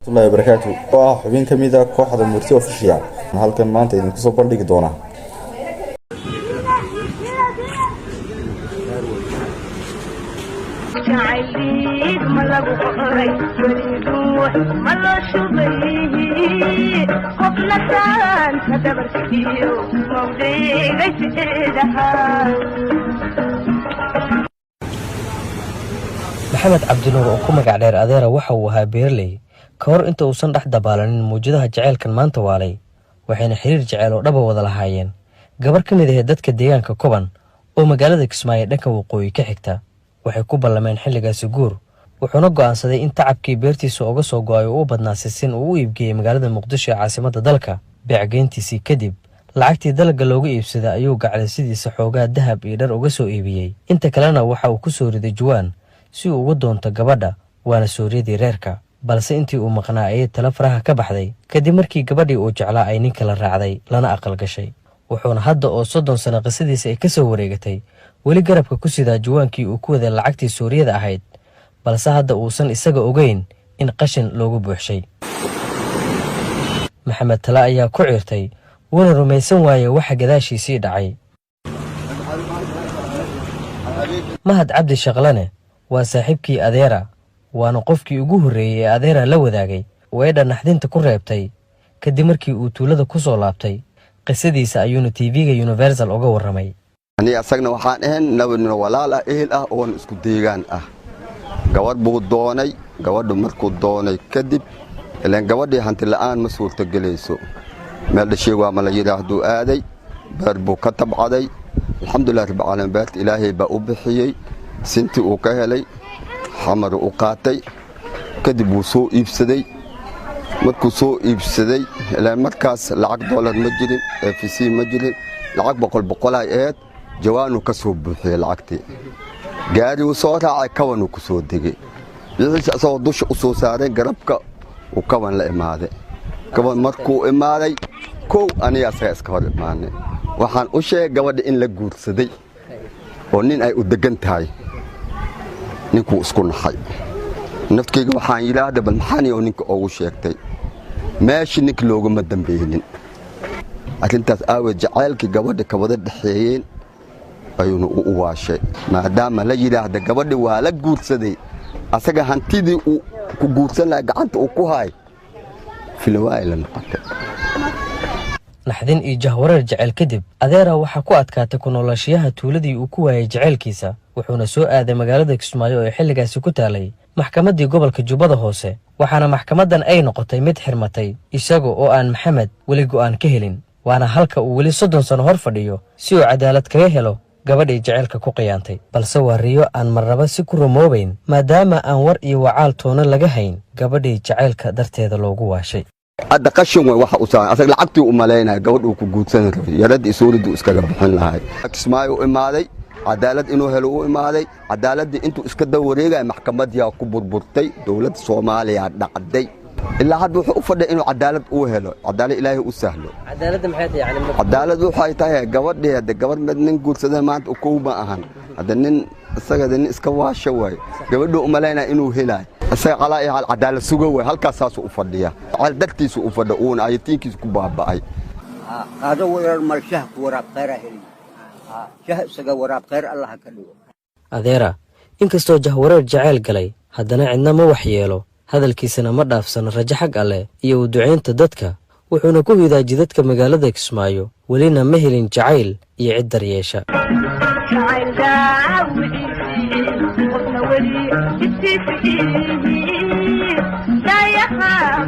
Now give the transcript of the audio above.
الله وبركاته xubin kamid ah kooxda Murti Official halkan maanta idin ku soo bandhigi doona محمد عبد النور oo ku magac dheer adeera waxa uu ahaa beerley kahor inta uusan dhex dabaalanin muujadaha jaceylkan maanta waalay waxayna xiriir jaceyl oo dhaba wada lahaayeen gabar kamid ah dadka deegaanka Koban oo magaalada Kismaayo dhanka waqooyi ka xigta waxay ku ballameen xilligaas guur wuxuuna go'aansaday in tacabkii beertiisa uga soo go'ayo uu badnaasin uu u iibgeeyay magaalada Muqdisho ee caasimadda dalka beecgeyntiisii kadib lacagtii dalga looga iibsaday ayuu gacalsidiisa xoogaa dahab iyo dhar uga soo iibiyay inta kalena waxa uu ku soo riday juwaan si uu uga doonto gabadha waana sooriyadii reerka balse intii uu maqnaa ay tala faraha ka baxday kadib markii gabadhii uu jeclaa ay nin kala raacday lana aqal gashay wuxuuna hadda oo 30 sano qisadiisa ay ka soo wareegatay wali garabka ku sidaa juwaankii uu ku waday lacagtii sooriyada ahayd balse hadda uusan isaga ogeyn in qashin loogu buuxshay maxamed tala ayaa ku ciirtay wana rumaysan waayay waxa gadaashiisii dhacay mahad cabdi shaqlane waa saaxiibkii adeera waana qofkii ugu horeeyay ee adeera la wadaagay weedha naxdinta ku reebtay kadib markii uu tuulada ku soo laabtay qisadiisa ayuuna TV-ga Universal uga waramay ani asagna waxaan ahayn nabadna walaal ah ehel ah oo isku deegaan ah gabadh buu doonay gabadhu markuu doonay kadib ilaan gabadhii hanti la'aan ma suurta galayso meel dhashay waa ma la yiraahdo aaday beer buu ka tabcaday alxamdulillah rabbil caalamiin beert ilaahay baa u bixiyay sinti uu ka helay xamar u qaatay kadib uu soo iibsaday markuu soo iibsaday ilaa markaas lacag dollar ma jirin FC ma jirin lacag boqol ay ahayd jawaanu ka soo buuxiyay lacagtii gaari uu soo raacay kawan uu ku soo degay wixii soo dush u soo saaray garabka uu kawan la imaaday kawan markuu imaaday aniga iska hor imaanay waxaan u sheegay gabadha in la guursaday oo nin ay u degan tahay ninkuu isku naxay naftkeyga waxaan yiraahdaa bal maxaan oo ninka ugu sheegtay meeshii ninka looguma dambeeynin arrintaas aaway jaceylkii gabadha ka wada dhaxeeyeen ayuuna u waashay maadaama la yiraahdo gabadha waa la guursaday asaga hantidii uu ku guursan lahaa gacanta uu ku haay filwaay la noqotay naxdin iyo jahwareer jaceyl kadib adeera waxa ku adkaatay ku noolaashiyaha tuuladii uu ku waayay jaceylkiisa wuxuuna soo aaday magaalada Kismaayo ee xilligaasi ku taalay maxkamadii gobolka Jubbada Hoose waxaana maxkamadan ay noqotay mid xirmatay isaga oo aan Maxamed wali go'aan ka helin waana halka uu wali 30 sano hor fadhiyo si uu cadaalad kaga helo gabadhii jaceylka ku qiyaantay balse waa riyo aan marnaba si ku rumoobayn maadaama aan war iyo wacaal toona laga hayn gabadhii jaceylka darteeda loogu waashay hadda qashin way waxa uu saaray asaga lacagtii u maleynaa gabadh uu ku guursan rabay yaradii sooridu iskaga bixin lahayd Kismaayo u imaaday cadaalad inuu helo u imaaday cadaaladii intuu iska dawareegay maxkamadii ku burburtay dawladda Soomaaliya dhacday ilaa hadda wuxuu u fadhiyaa inuu cadaalad uu helo cadaalad Ilaahay u sahlo cadaaladda maxay tahay yani cadaalad waxay tahay gabadh mid nin guursaday maanta ku ma ahan hadda nin isaga nin iska waasho way gabadhu u maleynaa inuu helay asaga calaa hal cadaalad sugo way halkaas u fadhiya cadaaladiisu u fadhiyo oo aytiinkiisu ku baaba'ay هذا ورا المرشح ورا قير هلي شه سجى ورا قير الله كله adeera inkastoo jahwareer jaceyl galay haddana cidna ma waxyeelo hadalkiisana ma dhaafsan rajo xag alle iyo u duceynta dadka wuxuuna ku hidaa jidadka magaalada Kismaayo walina ma helin jaceyl iyo cid daryeesha لا يخاف